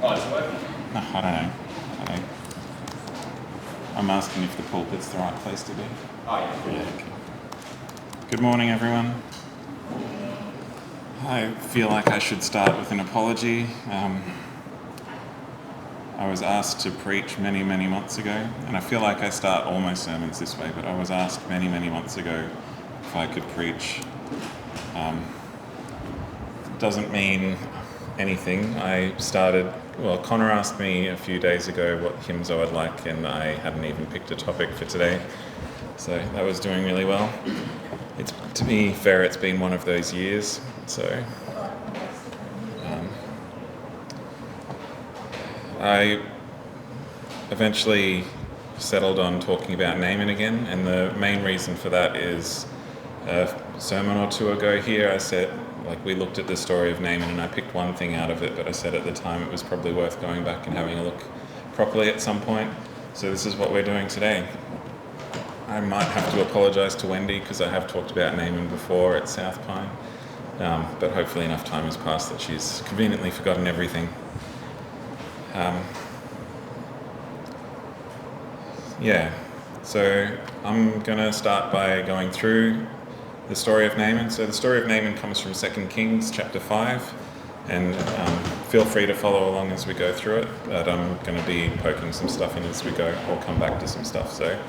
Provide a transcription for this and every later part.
Oh, it's working. No, I don't know. I'm asking if the pulpit's the right place to be. Oh, yeah. Yeah, okay. Good morning, everyone. I feel like I should start with an apology. I was asked to preach many, many months ago, and I feel like I start all my sermons this way, but I was asked many, many months ago if I could preach. Doesn't mean anything. Connor asked me a few days ago what hymns I would like, and I hadn't even picked a topic for today, so that was doing really well. To be fair, it's been one of those years, so I eventually settled on talking about Naaman again, and the main reason for that is a sermon or two ago here I said, we looked at the story of Naaman and I picked one thing out of it, but I said at the time it was probably worth going back and having a look properly at some point. So this is what we're doing today. I might have to apologise to Wendy because I have talked about Naaman before at South Pine, but hopefully enough time has passed that she's conveniently forgotten everything. So I'm going to start by going through the story of Naaman. So the story of Naaman comes from 2 Kings chapter 5, and feel free to follow along as we go through it, but I'm going to be poking some stuff in as we go. We'll come back to some stuff. So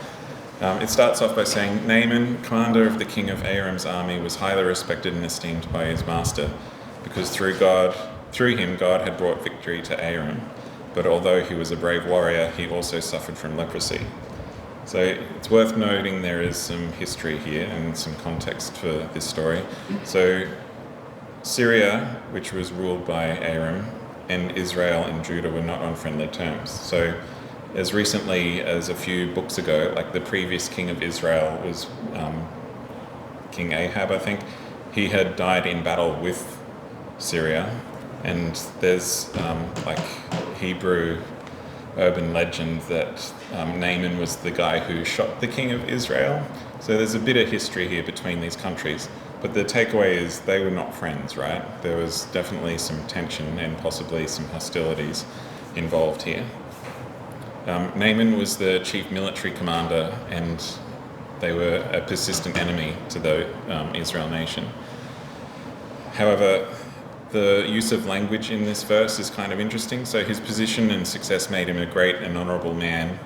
it starts off by saying, Naaman, commander of the king of Aram's army, was highly respected and esteemed by his master, because through him God had brought victory to Aram. But although he was a brave warrior, he also suffered from leprosy. So it's worth noting there is some history here and some context for this story. So Syria, which was ruled by Aram, and Israel and Judah were not on friendly terms. So as recently as a few books ago, the previous king of Israel was King Ahab, I think. He had died in battle with Syria, and there's Hebrew urban legend that Naaman was the guy who shot the king of Israel. So there's a bit of history here between these countries, but the takeaway is they were not friends, right? There was definitely some tension and possibly some hostilities involved here. Naaman was the chief military commander, and they were a persistent enemy to the Israel nation. However, the use of language in this verse is kind of interesting. So his position and success made him a great and honourable man,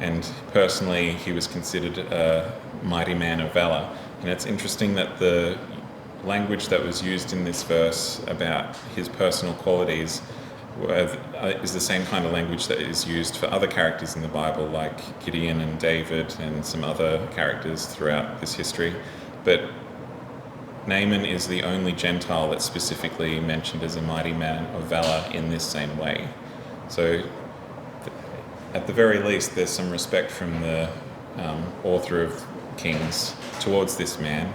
and personally he was considered a mighty man of valour. And it's interesting that the language that was used in this verse about his personal qualities is the same kind of language that is used for other characters in the Bible, like Gideon and David and some other characters throughout this history. But Naaman is the only Gentile that's specifically mentioned as a mighty man of valour in this same way. So at the very least, there's some respect from the author of Kings towards this man,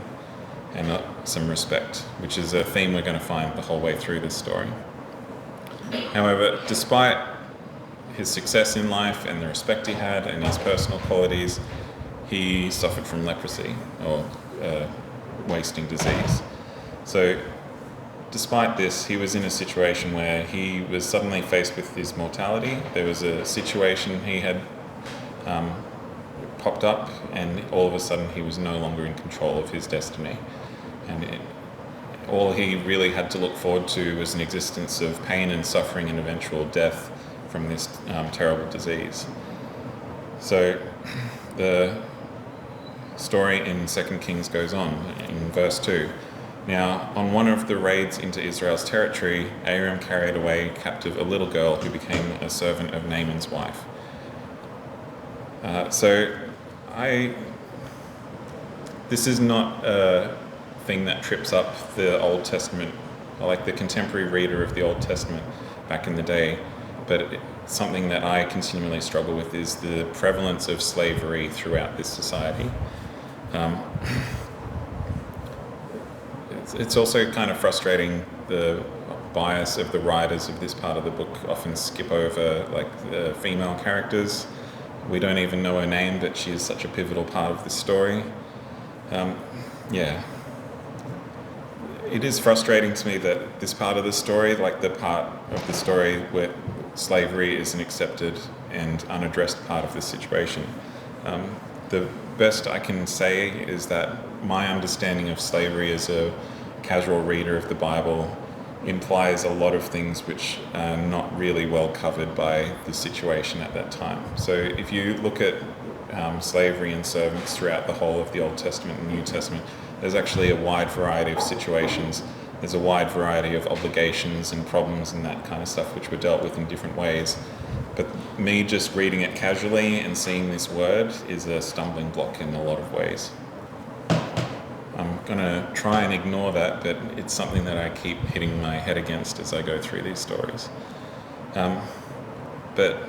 and some respect, which is a theme we're going to find the whole way through this story. However, despite his success in life and the respect he had and his personal qualities, he suffered from leprosy, or wasting disease. So despite this, he was in a situation where he was suddenly faced with his mortality. There was a situation he had popped up, and all of a sudden he was no longer in control of his destiny. And all he really had to look forward to was an existence of pain and suffering and eventual death from this terrible disease. So the story in 2 Kings goes on in verse 2. Now, on one of the raids into Israel's territory, Aram carried away captive a little girl who became a servant of Naaman's wife. This is not a thing that trips up the Old Testament, like the contemporary reader of the Old Testament back in the day, but something that I continually struggle with is the prevalence of slavery throughout this society. It's also kind of frustrating, the bias of the writers of this part of the book often skip over the female characters. We don't even know her name, but she is such a pivotal part of the story. it is frustrating to me that this part of the story, like the part of the story where slavery is an accepted and unaddressed part of the situation. The best I can say is that my understanding of slavery as a casual reader of the Bible implies a lot of things which are not really well covered by the situation at that time. So if you look at slavery and servants throughout the whole of the Old Testament and New Testament, there's actually a wide variety of situations. There's a wide variety of obligations and problems and that kind of stuff which were dealt with in different ways. But me just reading it casually and seeing this word is a stumbling block in a lot of ways. I'm going to try and ignore that, but it's something that I keep hitting my head against as I go through these stories. But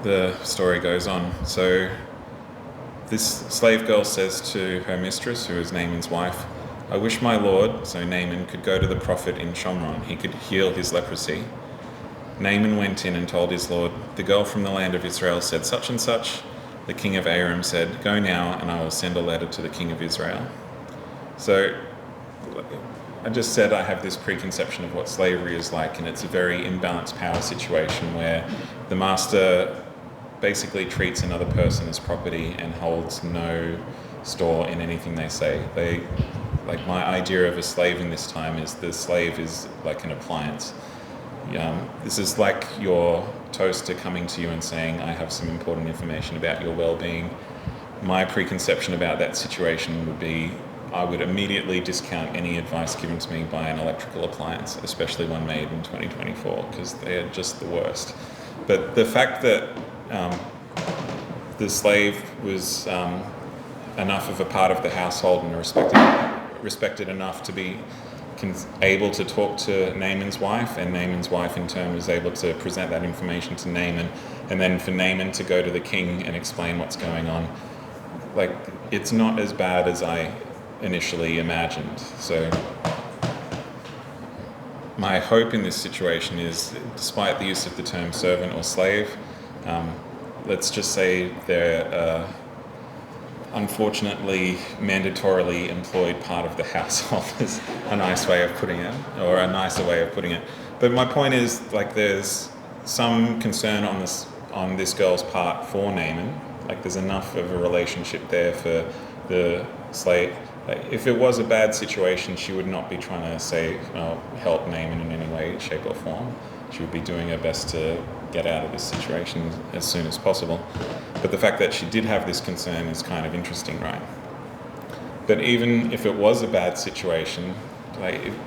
the story goes on. So this slave girl says to her mistress, who is Naaman's wife, "I wish my lord," so Naaman, "could go to the prophet in Shomron. He could heal his leprosy." Naaman went in and told his lord, "The girl from the land of Israel said such and such." The king of Aram said, "Go now, and I will send a letter to the king of Israel." So I just said I have this preconception of what slavery is like, and it's a very imbalanced power situation where the master basically treats another person as property and holds no store in anything they say. Like my idea of a slave in this time is the slave is like an appliance. This is like your toaster coming to you and saying, "I have some important information about your well-being." My preconception about that situation would be I would immediately discount any advice given to me by an electrical appliance, especially one made in 2024, because they're just the worst. But the fact that the slave was enough of a part of the household and respected enough to be able to talk to Naaman's wife, and Naaman's wife in turn was able to present that information to Naaman, and then for Naaman to go to the king and explain what's going on, like, it's not as bad as I initially imagined. So my hope in this situation is, despite the use of the term servant or slave, let's just say they're unfortunately mandatorily employed part of the household is a nice way of putting it, or a nicer way of putting it. But my point is, like, there's some concern on this girl's part for Naaman. Like, there's enough of a relationship there for the slave. Like, if it was a bad situation, she would not be trying to say, help Naaman in any way, shape or form. She would be doing her best to get out of this situation as soon as possible. But the fact that she did have this concern is kind of interesting, right? But even if it was a bad situation,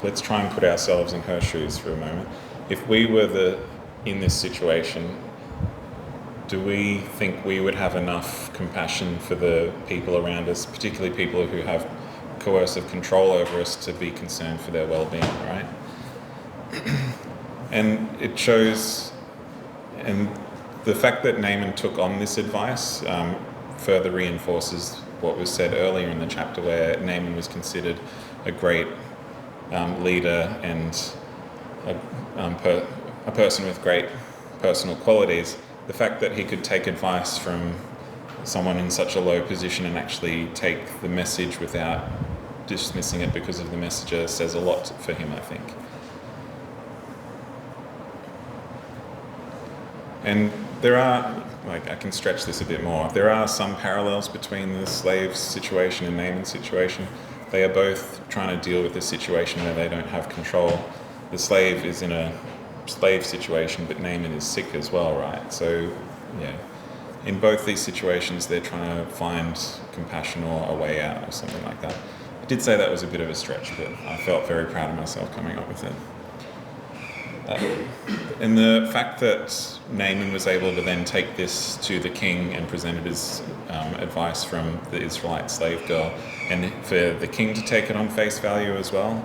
let's try and put ourselves in her shoes for a moment. If we were in this situation, do we think we would have enough compassion for the people around us, particularly people who have coercive control over us, to be concerned for their well-being, right? And it shows, and the fact that Naaman took on this advice further reinforces what was said earlier in the chapter, where Naaman was considered a great leader and a person with great personal qualities. The fact that he could take advice from someone in such a low position and actually take the message without dismissing it because of the messenger says a lot for him, I think. And there are, I can stretch this a bit more, there are some parallels between the slave's situation and Naaman's situation. They are both trying to deal with a situation where they don't have control. The slave is in a slave situation, but Naaman is sick as well, right? So, yeah, in both these situations, they're trying to find compassion or a way out or something like that. I did say that was a bit of a stretch, but I felt very proud of myself coming up with it. And the fact that Naaman was able to then take this to the king and presented his advice from the Israelite slave girl, and for the king to take it on face value as well,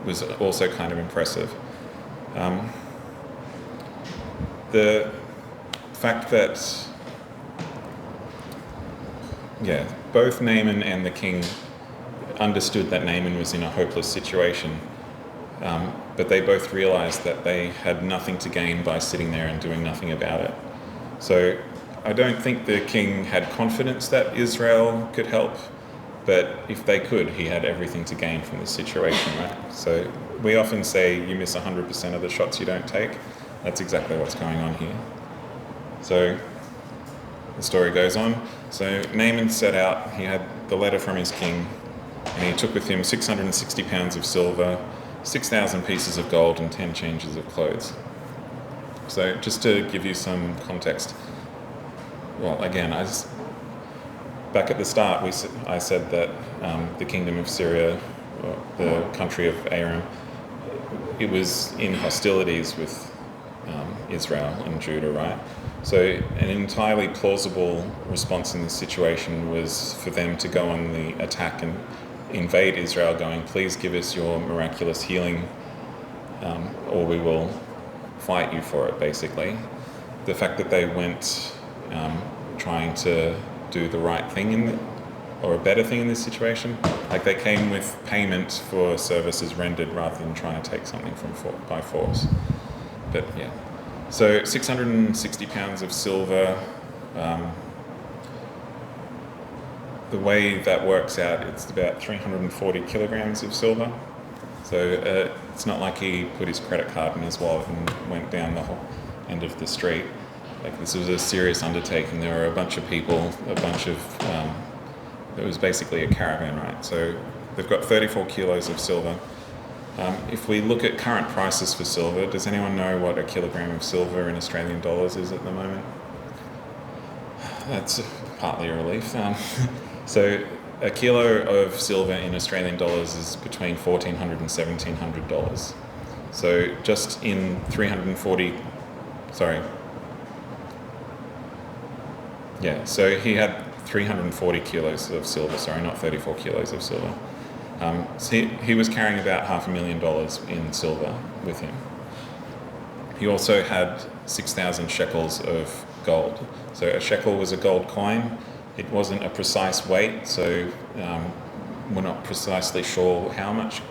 was also kind of impressive. The fact that, both Naaman and the king understood that Naaman was in a hopeless situation, but they both realized that they had nothing to gain by sitting there and doing nothing about it. So I don't think the king had confidence that Israel could help, But if they could, he had everything to gain from this situation, right? So we often say you miss 100% of the shots you don't take. That's exactly what's going on here. So the story goes on. So Naaman set out, he had the letter from his king, and he took with him 660 pounds of silver, 6,000 pieces of gold, and 10 changes of clothes. So just to give you some context, well, again, back at the start, I said that the kingdom of Syria, or the country of Aram, it was in hostilities with Israel and Judah, right? So an entirely plausible response in this situation was for them to go on the attack and invade Israel, going, please give us your miraculous healing, or we will fight you for it, basically. The fact that they went trying to do the right thing or a better thing in this situation, like they came with payment for services rendered rather than trying to take something by force. But yeah, so 660 pounds of silver. The way that works out, it's about 340 kilograms of silver. So it's not like he put his credit card in his wallet and went down the whole end of the street. Like, this was a serious undertaking. There were a bunch of people, it was basically a caravan, right? So they've got 34 kilos of silver. If we look at current prices for silver, does anyone know what a kilogram of silver in Australian dollars is at the moment? That's partly a relief. So a kilo of silver in Australian dollars is between $1,400 and $1,700. So just in 340, so he had 340 kilos of silver, not 34 kilos of silver. So he was carrying about $500,000 in silver with him. He also had 6,000 shekels of gold. So a shekel was a gold coin. It wasn't a precise weight, so we're not precisely sure how much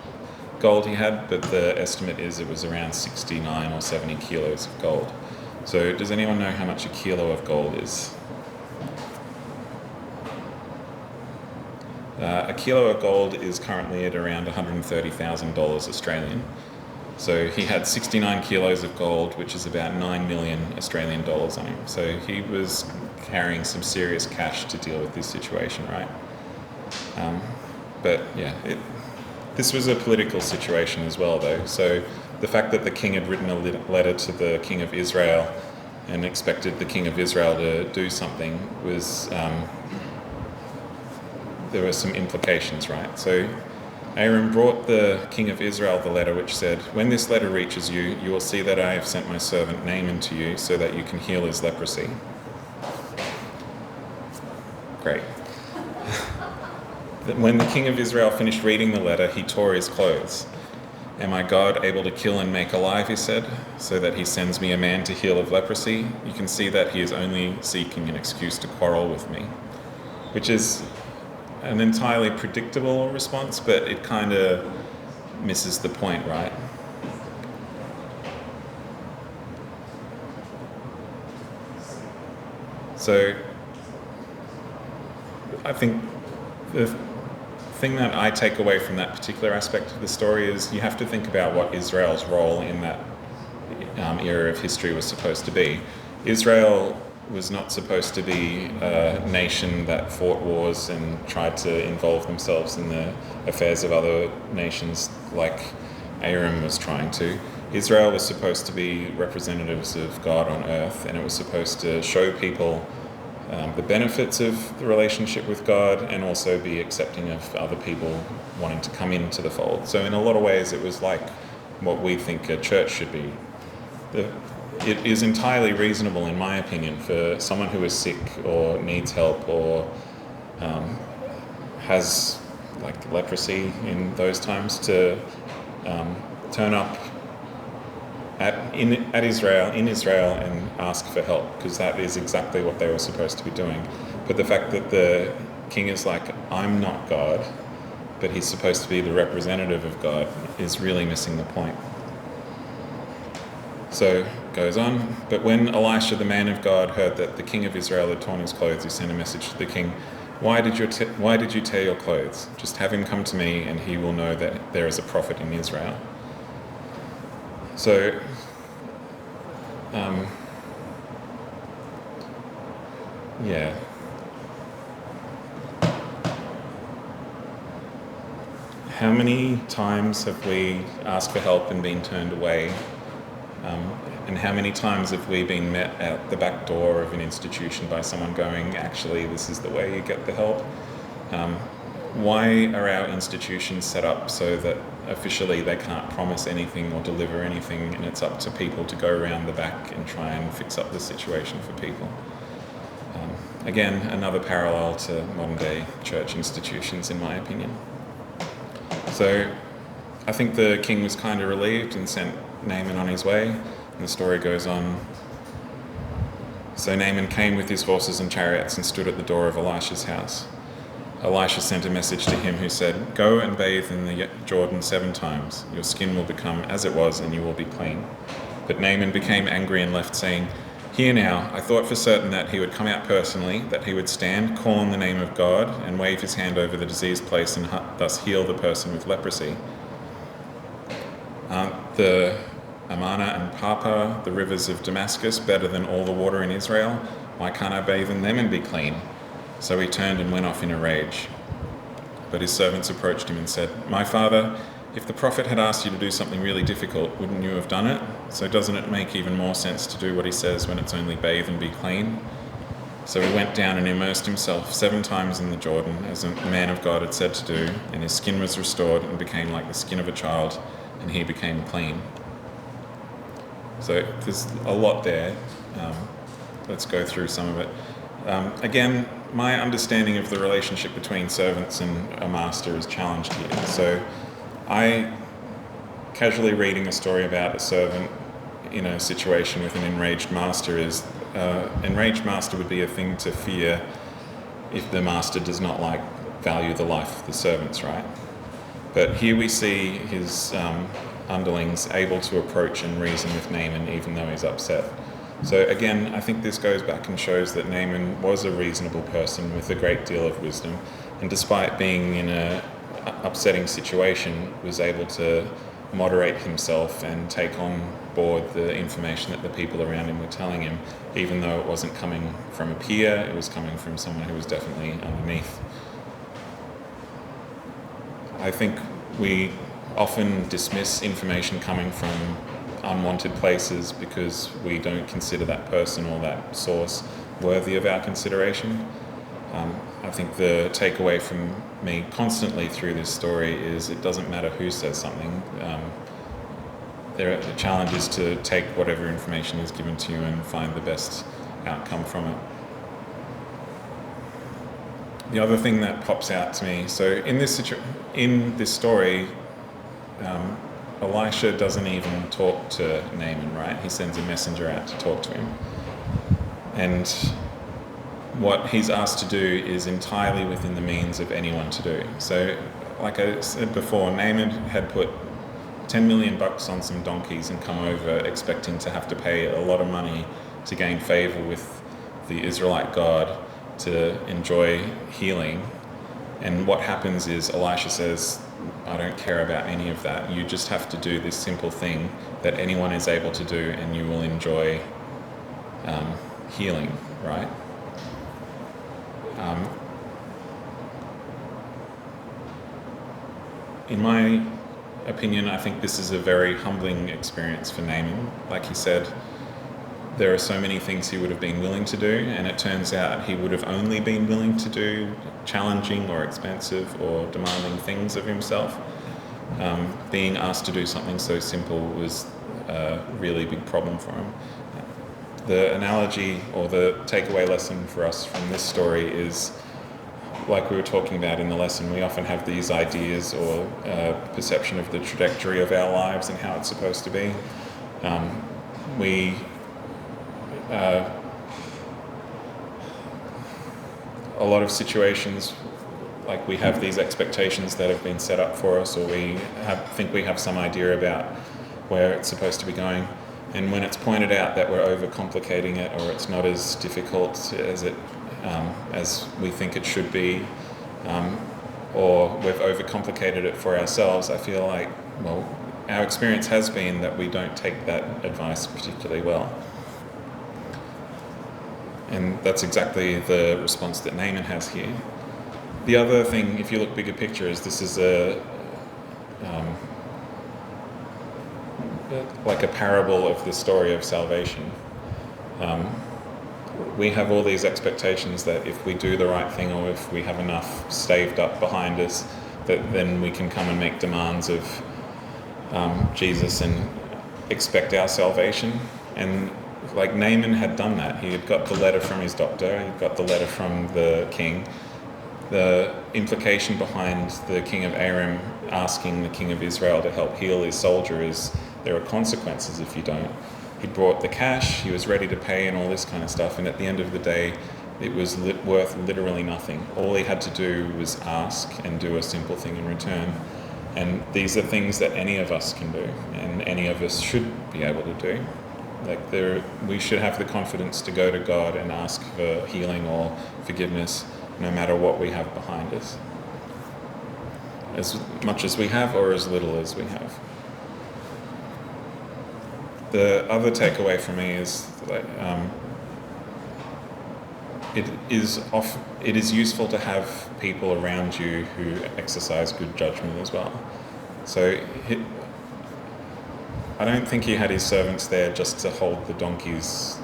gold he had, but the estimate is it was around 69 or 70 kilos of gold. So does anyone know how much a kilo of gold is? A kilo of gold is currently at around $130,000 Australian. So he had 69 kilos of gold, which is about 9 million Australian dollars on him. So he was carrying some serious cash to deal with this situation, right? But yeah, this was a political situation as well, though. So the fact that the king had written a letter to the king of Israel and expected the king of Israel to do something was, there were some implications, right? So Aram brought the king of Israel the letter, which said, when this letter reaches you, you will see that I have sent my servant Naaman to you so that you can heal his leprosy. Great. When the king of Israel finished reading the letter, he tore his clothes. Am I God able to kill and make alive, he said, so that he sends me a man to heal of leprosy? You can see that he is only seeking an excuse to quarrel with me, which is an entirely predictable response, but it kind of misses the point, right? So I think the thing that I take away from that particular aspect of the story is you have to think about what Israel's role in that era of history was supposed to be. Israel was not supposed to be a nation that fought wars and tried to involve themselves in the affairs of other nations like Aram was trying to. Israel was supposed to be representatives of God on earth, and it was supposed to show people the benefits of the relationship with God and also be accepting of other people wanting to come into the fold. So in a lot of ways it was like what we think a church should be. It is entirely reasonable, in my opinion, for someone who is sick or needs help or has like leprosy in those times to turn up in Israel and ask for help, because that is exactly what they were supposed to be doing. But the fact that the king is like, I'm not God, but he's supposed to be the representative of God, is really missing the point. So it goes on. But when Elisha, the man of God, heard that the king of Israel had torn his clothes, he sent a message to the king, why did you tear your clothes? Just have him come to me, and he will know that there is a prophet in Israel. So, yeah. How many times have we asked for help and been turned away? And how many times have we been met at the back door of an institution by someone going, actually, this is the way you get the help? Why are our institutions set up so that officially they can't promise anything or deliver anything, and it's up to people to go around the back and try and fix up the situation for people? Again, another parallel to modern day church institutions, in my opinion. So I think the king was kind of relieved and sent Naaman on his way, and the story goes on. So Naaman came with his horses and chariots and stood at the door of Elisha's house. Elisha sent a message to him who said, "Go and bathe in the Jordan 7 times. Your skin will become as it was and you will be clean." But Naaman became angry and left, saying, "Here now, I thought for certain that he would come out personally, that he would stand, call on the name of God, and wave his hand over the diseased place and thus heal the person with leprosy. Aren't the Amana and Papa, the rivers of Damascus, better than all the water in Israel? Why can't I bathe in them and be clean?" So he turned and went off in a rage. But his servants approached him and said, "My father, if the prophet had asked you to do something really difficult, wouldn't you have done it? So doesn't it make even more sense to do what he says when it's only bathe and be clean?" So he went down and immersed himself 7 times in the Jordan, as a man of God had said to do, and his skin was restored and became like the skin of a child, and he became clean. So there's a lot there. Let's go through some of it. Again, my understanding of the relationship between servants and a master is challenged here. So I casually reading a story about a servant in a situation with an enraged master is enraged master would be a thing to fear if the master does not value the life of the servants, right? But here we see his underlings able to approach and reason with Naaman even though he's upset. So again, I think this goes back and shows that Naaman was a reasonable person with a great deal of wisdom, and despite being in an upsetting situation, was able to moderate himself and take on board the information that the people around him were telling him, even though it wasn't coming from a peer, it was coming from someone who was definitely underneath. I think we often dismiss information coming from unwanted places because we don't consider that person or that source worthy of our consideration. I think the takeaway from me constantly through this story is it doesn't matter who says something. The challenge is to take whatever information is given to you and find the best outcome from it. The other thing that pops out to me, so in this story, Elisha doesn't even talk to Naaman, right? He sends a messenger out to talk to him. And what he's asked to do is entirely within the means of anyone to do. So, like I said before, Naaman had put $10 million on some donkeys and come over expecting to have to pay a lot of money to gain favor with the Israelite God to enjoy healing. And what happens is Elisha says, "I don't care about any of that. You just have to do this simple thing that anyone is able to do and you will enjoy healing," right? In my opinion, I think this is a very humbling experience for Naaman. Like he said, there are so many things he would have been willing to do, and it turns out he would have only been willing to do challenging or expensive or demanding things of himself. Being asked to do something so simple was a really big problem for him. The analogy or the takeaway lesson for us from this story is, like we were talking about in the lesson, we often have these ideas or perception of the trajectory of our lives and how it's supposed to be. A lot of situations, like we have these expectations that have been set up for us, or think we have some idea about where it's supposed to be going. And when it's pointed out that we're overcomplicating it, or it's not as difficult as it as we think it should be, or we've overcomplicated it for ourselves. I feel like, well, our experience has been that we don't take that advice particularly well. And that's exactly the response that Naaman has here. The other thing, if you look bigger picture, is this is like a parable of the story of salvation. We have all these expectations that if we do the right thing, or if we have enough staved up behind us, that then we can come and make demands of Jesus and expect our salvation. And like Naaman had done that. He had got the letter from his doctor, he got the letter from the king. The implication behind the king of Aram asking the king of Israel to help heal his soldier is there are consequences if you don't. He brought the cash, he was ready to pay and all this kind of stuff, and at the end of the day it was worth literally nothing. All he had to do was ask and do a simple thing in return. And these are things that any of us can do, and any of us should be able to do. We should have the confidence to go to God and ask for healing or forgiveness, no matter what we have behind us, as much as we have or as little as we have. The other takeaway for me is that it is useful to have people around you who exercise good judgment as well. So I don't think he had his servants there just to hold the donkey's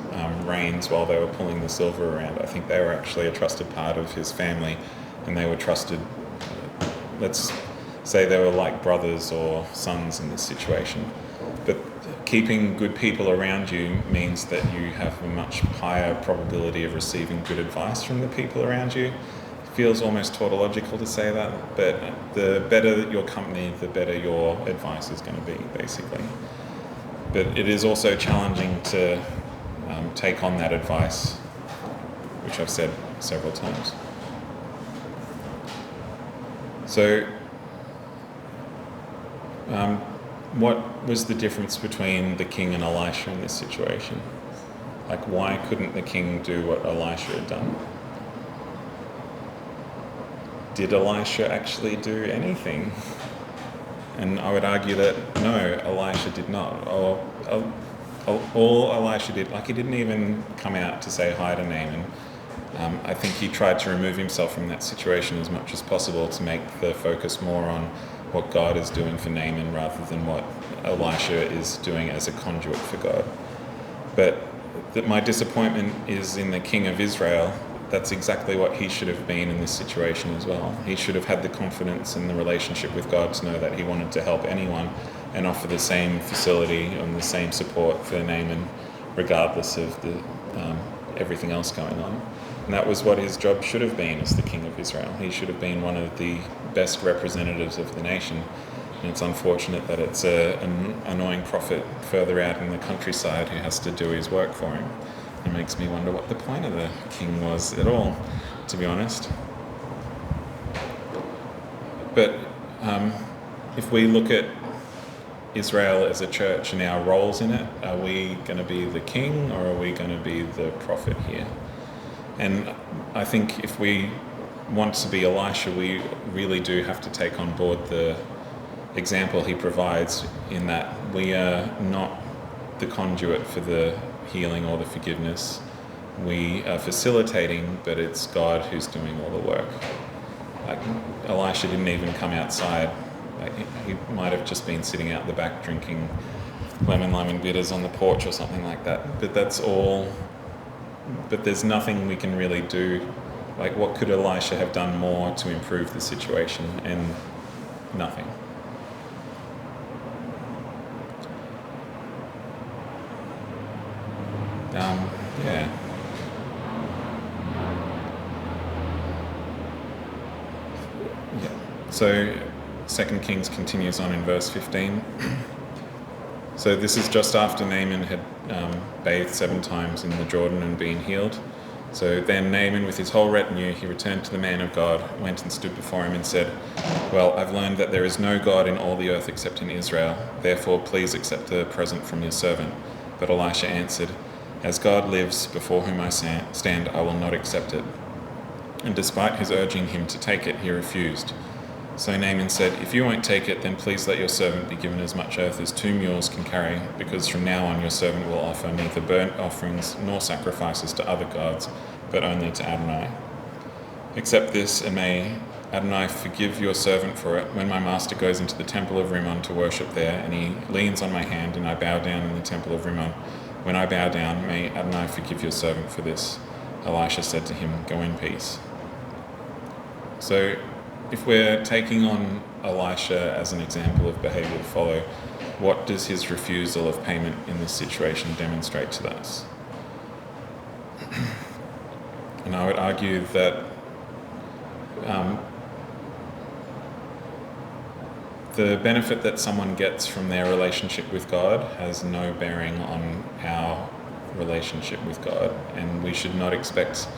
reins while they were pulling the silver around. I think they were actually a trusted part of his family, and they were trusted, let's say they were like brothers or sons in this situation. But keeping good people around you means that you have a much higher probability of receiving good advice from the people around you. It feels almost tautological to say that, but the better your company, the better your advice is going to be, basically. But it is also challenging to take on that advice, which I've said several times. So, what was the difference between the king and Elisha in this situation? Like, why couldn't the king do what Elisha had done? Did Elisha actually do anything? And I would argue that no, Elisha did not. All Elisha did, like, he didn't even come out to say hi to Naaman. I think he tried to remove himself from that situation as much as possible to make the focus more on what God is doing for Naaman rather than what Elisha is doing as a conduit for God. But my disappointment is in the king of Israel. That's exactly what he should have been in this situation as well. He should have had the confidence and the relationship with God to know that he wanted to help anyone and offer the same facility and the same support for Naaman, regardless of the everything else going on. And that was what his job should have been as the king of Israel. He should have been one of the best representatives of the nation. And it's unfortunate that it's an annoying prophet further out in the countryside who has to do his work for him. It makes me wonder what the point of the king was at all, to be honest. But if we look at Israel as a church and our roles in it, are we going to be the king or are we going to be the prophet here? And I think if we want to be Elisha, we really do have to take on board the example he provides, in that we are not the conduit for the healing or the forgiveness. We are facilitating, but it's God who's doing all the work. Like, Elisha didn't even come outside. Like, he might have just been sitting out the back drinking lemon bitters on the porch or something like that. But that's all. But there's nothing we can really do. Like, what could Elisha have done more to improve the situation? And nothing. Yeah. So 2 Kings continues on in verse 15. So this is just after Naaman had bathed 7 times in the Jordan and been healed. So then Naaman, with his whole retinue, he returned to the man of God, went and stood before him and said, "Well, I've learned that there is no God in all the earth except in Israel. Therefore, please accept a present from your servant." But Elisha answered, "As God lives, before whom I stand, I will not accept it." And despite his urging him to take it, he refused. So Naaman said, "If you won't take it, then please let your servant be given as much earth as 2 mules can carry, because from now on your servant will offer neither burnt offerings nor sacrifices to other gods, but only to Adonai. Accept this, and may Adonai forgive your servant for it. When my master goes into the temple of Rimmon to worship there, and he leans on my hand, and I bow down in the temple of Rimmon, when I bow down, may Adonai forgive your servant for this." Elisha said to him, "Go in peace." So if we're taking on Elisha as an example of behaviour to follow, what does his refusal of payment in this situation demonstrate to us? And I would argue that the benefit that someone gets from their relationship with God has no bearing on our relationship with God, and we should not expect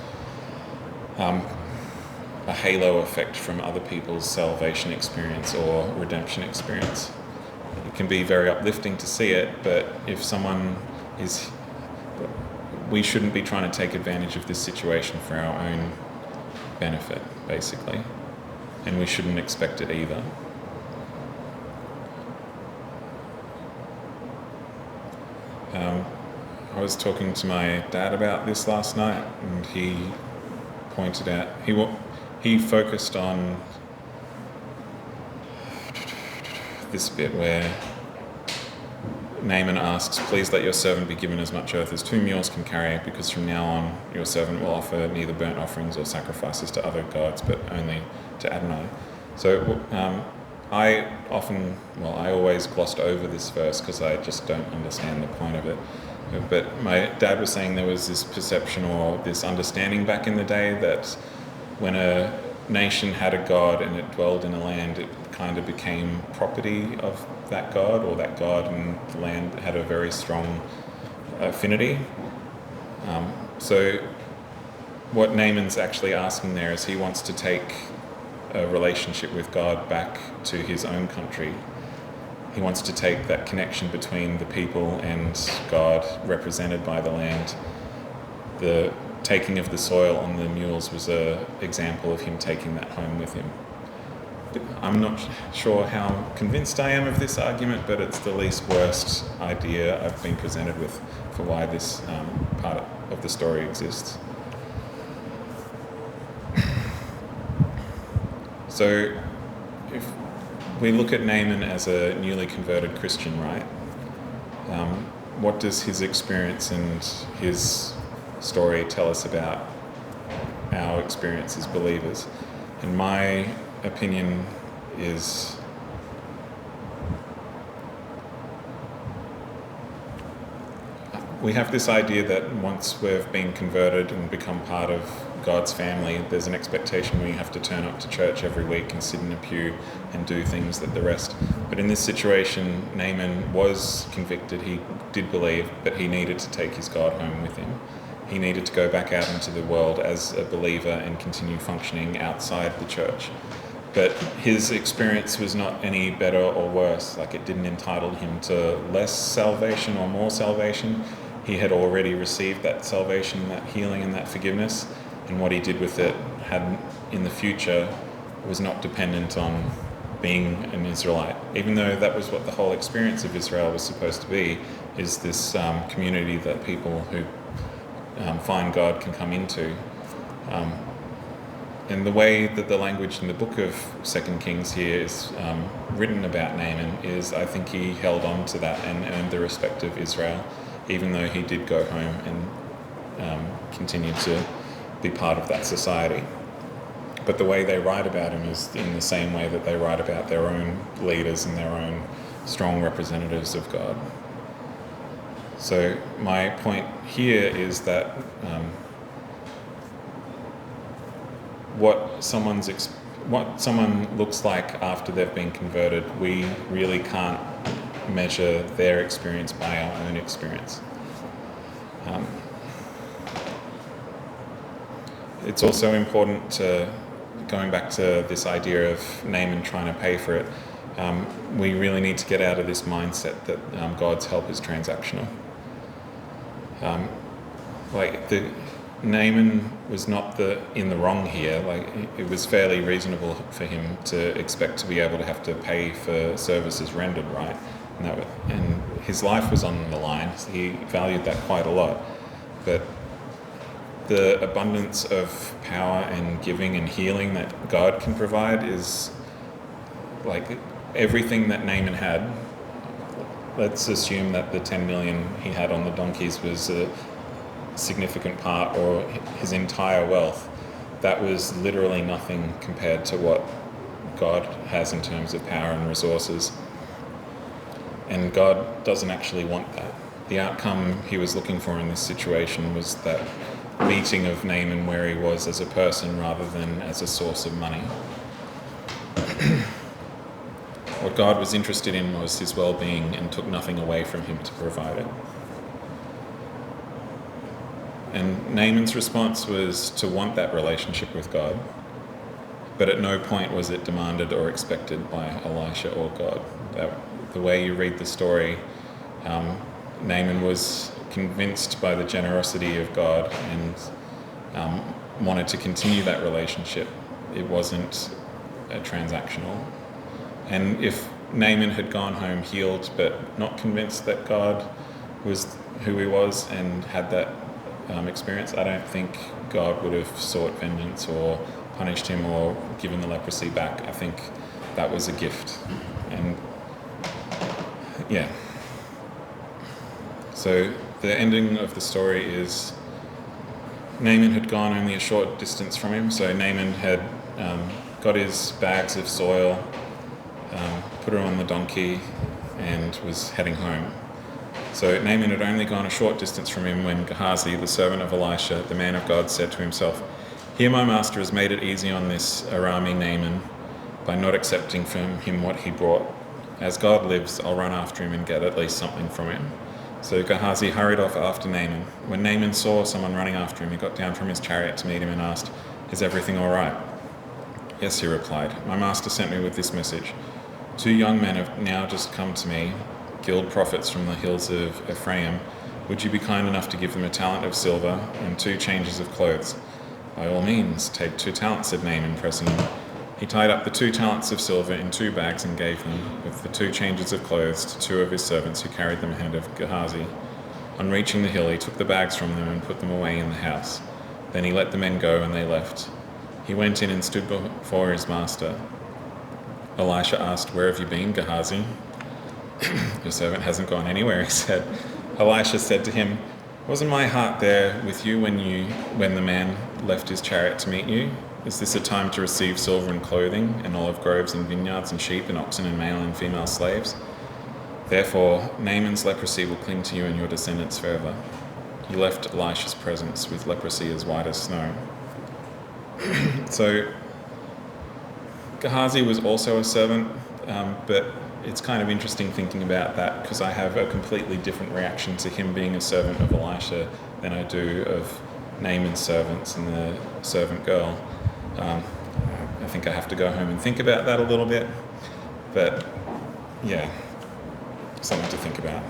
a halo effect from other people's salvation experience or redemption experience. It can be very uplifting to see it, but if someone is... we shouldn't be trying to take advantage of this situation for our own benefit, basically, and we shouldn't expect it either. I was talking to my dad about this last night, and he pointed out, he focused on this bit where Naaman asks, "Please let your servant be given as much earth as 2 mules can carry, because from now on your servant will offer neither burnt offerings or sacrifices to other gods, but only to Adonai." So I always glossed over this verse because I just don't understand the point of it. But my dad was saying there was this perception or this understanding back in the day that when a nation had a god and it dwelled in a land, it kind of became property of that god, or that god and the land had a very strong affinity. So what Naaman's actually asking there is he wants to take a relationship with God back to his own country. He wants to take that connection between the people and God represented by the land. The taking of the soil on the mules was an example of him taking that home with him. I'm not sure how convinced I am of this argument, but it's the least worst idea I've been presented with for why this part of the story exists. So if we look at Naaman as a newly converted Christian, right? What does his experience and his story tell us about our experience as believers? In my opinion is we have this idea that once we've been converted and become part of God's family, there's an expectation we have to turn up to church every week and sit in a pew and do things that the rest. But in this situation, Naaman was convicted, he did believe, but he needed to take his God home with him. He needed to go back out into the world as a believer and continue functioning outside the church. But his experience was not any better or worse, like it didn't entitle him to less salvation or more salvation. He had already received that salvation, that healing and that forgiveness, and what he did with it had in the future was not dependent on being an Israelite, even though that was what the whole experience of Israel was supposed to be, is this community that people who find God can come into. And the way that the language in the book of 2 Kings here is written about Naaman is, I think he held on to that and earned the respect of Israel, even though he did go home and continue to be part of that society. But the way they write about him is in the same way that they write about their own leaders and their own strong representatives of God. So my point here is that what someone looks like after they've been converted, we really can't measure their experience by our own experience. It's also important to, going back to this idea of Naaman trying to pay for it, we really need to get out of this mindset that God's help is transactional. Naaman was not in the wrong here. Like, it was fairly reasonable for him to expect to be able to have to pay for services rendered, right? And his life was on the line. So he valued that quite a lot. But the abundance of power and giving and healing that God can provide is like everything that Naaman had. Let's assume that the 10 million he had on the donkeys was a significant part, or his entire wealth. That was literally nothing compared to what God has in terms of power and resources. And God doesn't actually want that. The outcome he was looking for in this situation was that meeting of Naaman where he was as a person rather than as a source of money. What God was interested in was his well-being and took nothing away from him to provide it. And Naaman's response was to want that relationship with God, but at no point was it demanded or expected by Elisha or God. The way you read the story, Naaman was convinced by the generosity of God and wanted to continue that relationship. It wasn't transactional. And if Naaman had gone home healed but not convinced that God was who he was and had that experience, I don't think God would have sought vengeance or punished him or given the leprosy back. I think that was a gift. And yeah. So the ending of the story is Naaman had gone only a short distance from him. So Naaman had got his bags of soil, put it on the donkey, and was heading home. So Naaman had only gone a short distance from him when Gehazi, the servant of Elisha, the man of God, said to himself, "Here my master has made it easy on this Arami Naaman by not accepting from him what he brought. As God lives, I'll run after him and get at least something from him." So Gehazi hurried off after Naaman. When Naaman saw someone running after him, he got down from his chariot to meet him and asked, "Is everything all right?" "Yes," he replied. "My master sent me with this message. 2 young men have now just come to me, guild prophets from the hills of Ephraim. Would you be kind enough to give them a talent of silver and 2 changes of clothes?" "By all means, take 2 talents," said Naaman, pressing him. He tied up the 2 talents of silver in 2 bags and gave them, with the 2 changes of clothes, to 2 of his servants who carried them ahead of Gehazi. On reaching the hill, he took the bags from them and put them away in the house. Then he let the men go and they left. He went in and stood before his master. Elisha asked, "Where have you been, Gehazi?" "Your servant hasn't gone anywhere," he said. Elisha said to him, "Wasn't my heart there with you when the man left his chariot to meet you? Is this a time to receive silver and clothing, and olive groves and vineyards and sheep and oxen and male and female slaves? Therefore, Naaman's leprosy will cling to you and your descendants forever." He left Elisha's presence with leprosy as white as snow. So Gehazi was also a servant, but it's kind of interesting thinking about that because I have a completely different reaction to him being a servant of Elisha than I do of Naaman's servants and the servant girl. I think I have to go home and think about that a little bit, but yeah, something to think about.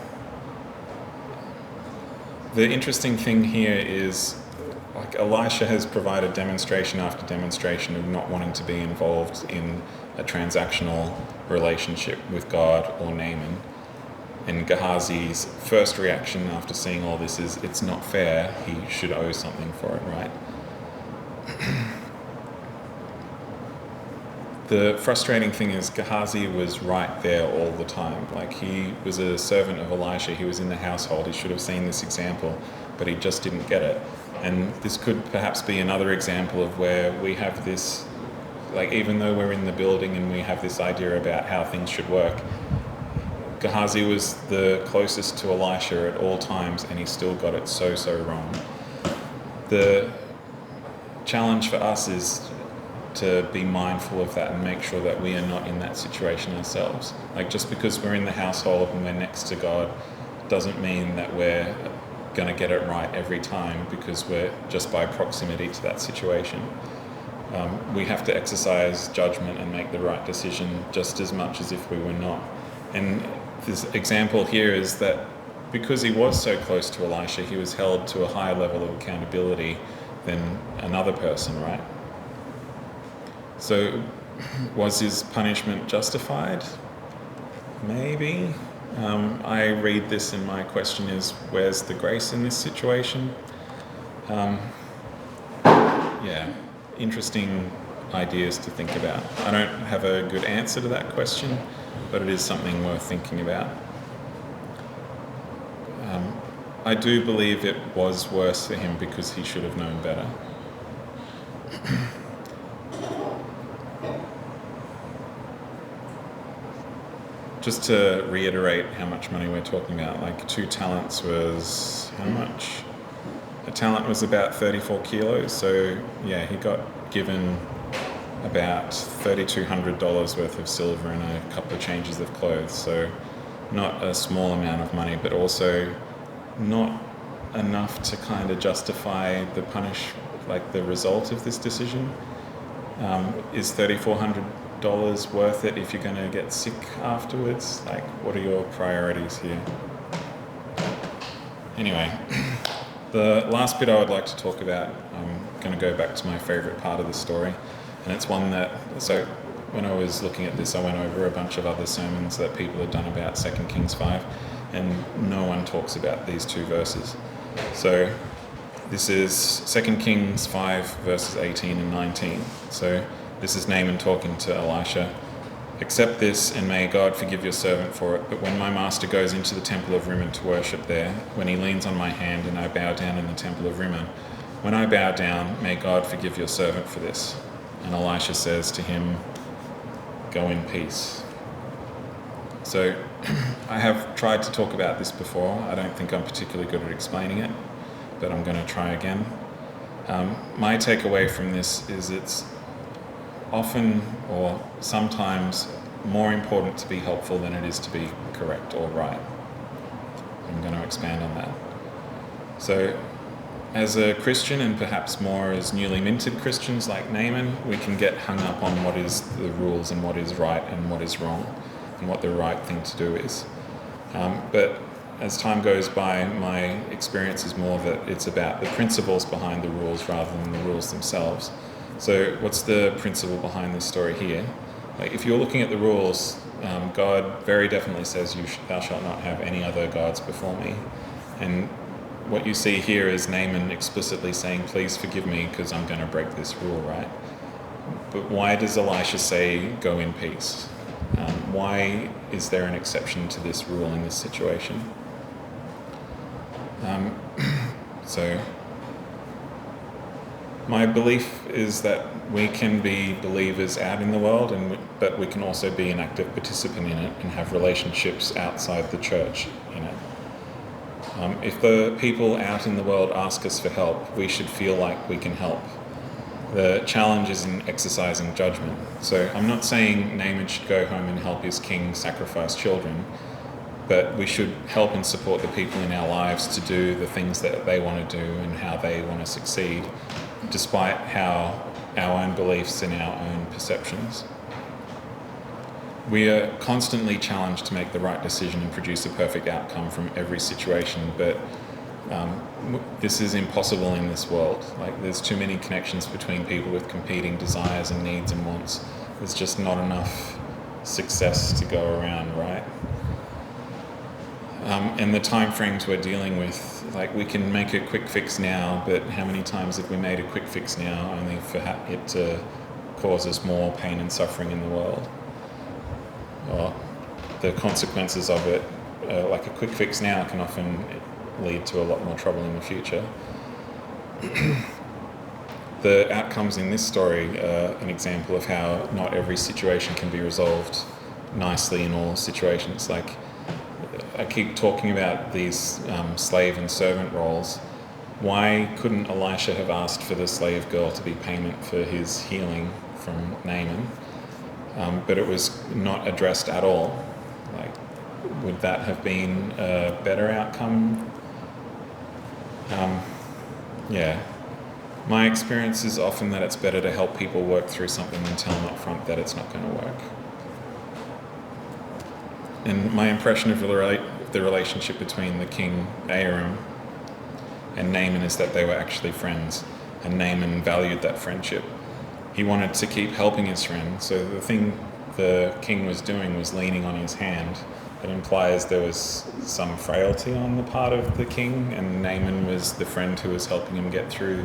The interesting thing here is, like, Elisha has provided demonstration after demonstration of not wanting to be involved in a transactional relationship with God or Naaman. And Gehazi's first reaction after seeing all this is, it's not fair, he should owe something for it, right? The frustrating thing is Gehazi was right there all the time. Like, he was a servant of Elisha, he was in the household, he should have seen this example, but he just didn't get it. And this could perhaps be another example of where we have this, like, even though we're in the building and we have this idea about how things should work, Gehazi was the closest to Elisha at all times and he still got it so wrong. The challenge for us is to be mindful of that and make sure that we are not in that situation ourselves. Like, just because we're in the household and we're next to God doesn't mean that we're going to get it right every time because we're just by proximity to that situation. We have to exercise judgment and make the right decision just as much as if we were not. And this example here is that because he was so close to Elisha, he was held to a higher level of accountability than another person, right? So was his punishment justified? Maybe. I read this and my question is, where's the grace in this situation? Interesting ideas to think about. I don't have a good answer to that question, but it is something worth thinking about. I do believe it was worse for him because he should have known better. Just to reiterate how much money we're talking about, like 2 talents was how much? A talent was about 34 kilos, so yeah, he got given about $3,200 worth of silver and a couple of changes of clothes, so not a small amount of money, but also not enough to kind of justify the result of this decision. Is $3,400 worth it if you're going to get sick afterwards? Like, what are your priorities here? Anyway, the last bit I would like to talk about, I'm going to go back to my favourite part of the story, and it's one so when I was looking at this, I went over a bunch of other sermons that people had done about 2 Kings 5, and no one talks about these 2 verses. So this is 2 Kings 5 verses 18 and 19. So this is Naaman talking to Elisha. "Accept this, and may God forgive your servant for it. But when my master goes into the temple of Rimmon to worship there, when he leans on my hand and I bow down in the temple of Rimmon, when I bow down, may God forgive your servant for this." And Elisha says to him, "Go in peace." So I have tried to talk about this before. I don't think I'm particularly good at explaining it, but I'm going to try again. My takeaway from this is it's often or sometimes more important to be helpful than it is to be correct or right. I'm going to expand on that. So as a Christian, and perhaps more as newly minted Christians like Naaman, we can get hung up on what is the rules and what is right and what is wrong and what the right thing to do is. But as time goes by, my experience is more that it's about the principles behind the rules rather than the rules themselves. So what's the principle behind this story here? Like, if you're looking at the rules, God very definitely says thou shalt not have any other gods before me. And what you see here is Naaman explicitly saying, please forgive me because I'm going to break this rule, right? But why does Elisha say, go in peace? Why is there an exception to this rule in this situation? So my belief is that we can be believers out in the world, but we can also be an active participant in it and have relationships outside the church in it. If the people out in the world ask us for help, we should feel like we can help. The challenge is in exercising judgment. So I'm not saying Naaman should go home and help his king sacrifice children, but we should help and support the people in our lives to do the things that they want to do and how they want to succeed, despite how our own beliefs and our own perceptions. We are constantly challenged to make the right decision and produce a perfect outcome from every situation, but this is impossible in this world. Like, there's too many connections between people with competing desires and needs and wants. There's just not enough success to go around, right? And the time frames we're dealing with, like, we can make a quick fix now, but how many times have we made a quick fix now only for it to cause us more pain and suffering in the world? Or the consequences of it, like a quick fix now, can often lead to a lot more trouble in the future. The outcomes in this story are an example of how not every situation can be resolved nicely in all situations. Like, I keep talking about these slave and servant roles. Why couldn't Elisha have asked for the slave girl to be payment for his healing from Naaman? But it was not addressed at all. Like, would that have been a better outcome? Yeah. My experience is often that it's better to help people work through something than tell them up front that it's not going to work. And my impression of the relationship between the king Aram and Naaman is that they were actually friends. and Naaman valued that friendship. He wanted to keep helping his friend, so the thing the king was doing was leaning on his hand. It implies there was some frailty on the part of the king, and Naaman was the friend who was helping him get through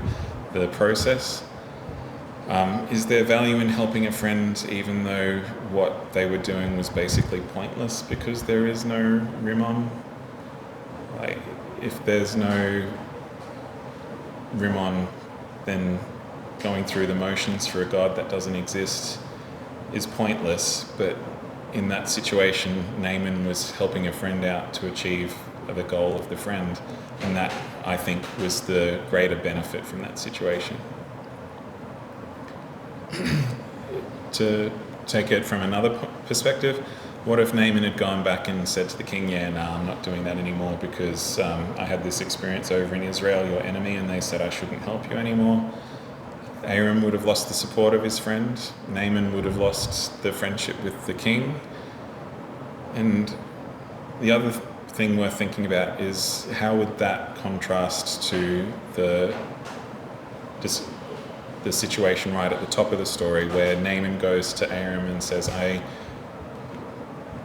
the process. Is there value in helping a friend even though what they were doing was basically pointless because there is no Rimmon? Like, if there's no Rimmon, then going through the motions for a God that doesn't exist is pointless. But in that situation, Naaman was helping a friend out to achieve the goal of the friend, and that, I think, was the greater benefit from that situation. To take it from another perspective, what if Naaman had gone back and said to the king, I'm not doing that anymore because I had this experience over in Israel, your enemy, and they said I shouldn't help you anymore. Aram would have lost the support of his friend. Naaman would have lost the friendship with the king. And the other thing worth thinking about is how would that contrast to the situation right at the top of the story where Naaman goes to Aram and says, I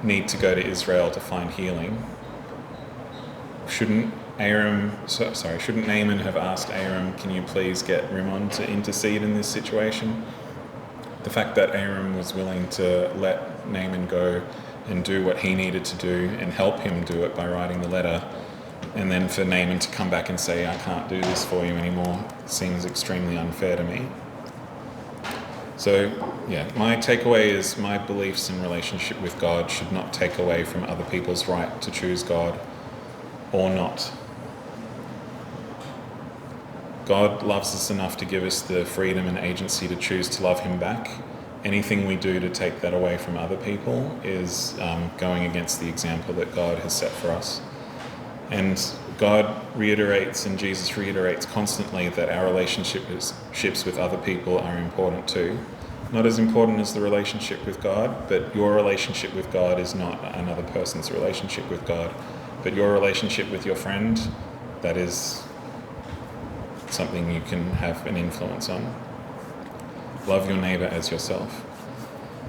need to go to Israel to find healing. Shouldn't Naaman have asked Aram, can you please get Rimmon to intercede in this situation? The fact that Aram was willing to let Naaman go and do what he needed to do and help him do it by writing the letter, and then for Naaman to come back and say, I can't do this for you anymore, seems extremely unfair to me. So, my takeaway is my beliefs in relationship with God should not take away from other people's right to choose God or not. God loves us enough to give us the freedom and agency to choose to love him back. Anything we do to take that away from other people is going against the example that God has set for us. And God reiterates, and Jesus reiterates constantly, that our relationships with other people are important too. Not as important as the relationship with God, but your relationship with God is not another person's relationship with God. But your relationship with your friend, that is something you can have an influence on. Love your neighbour as yourself.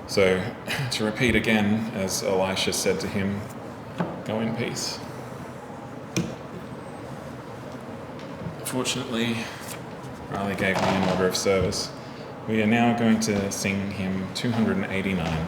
So, to repeat again, as Elisha said to him, go in peace. Fortunately, Riley gave me an order of service. We are now going to sing hymn 289.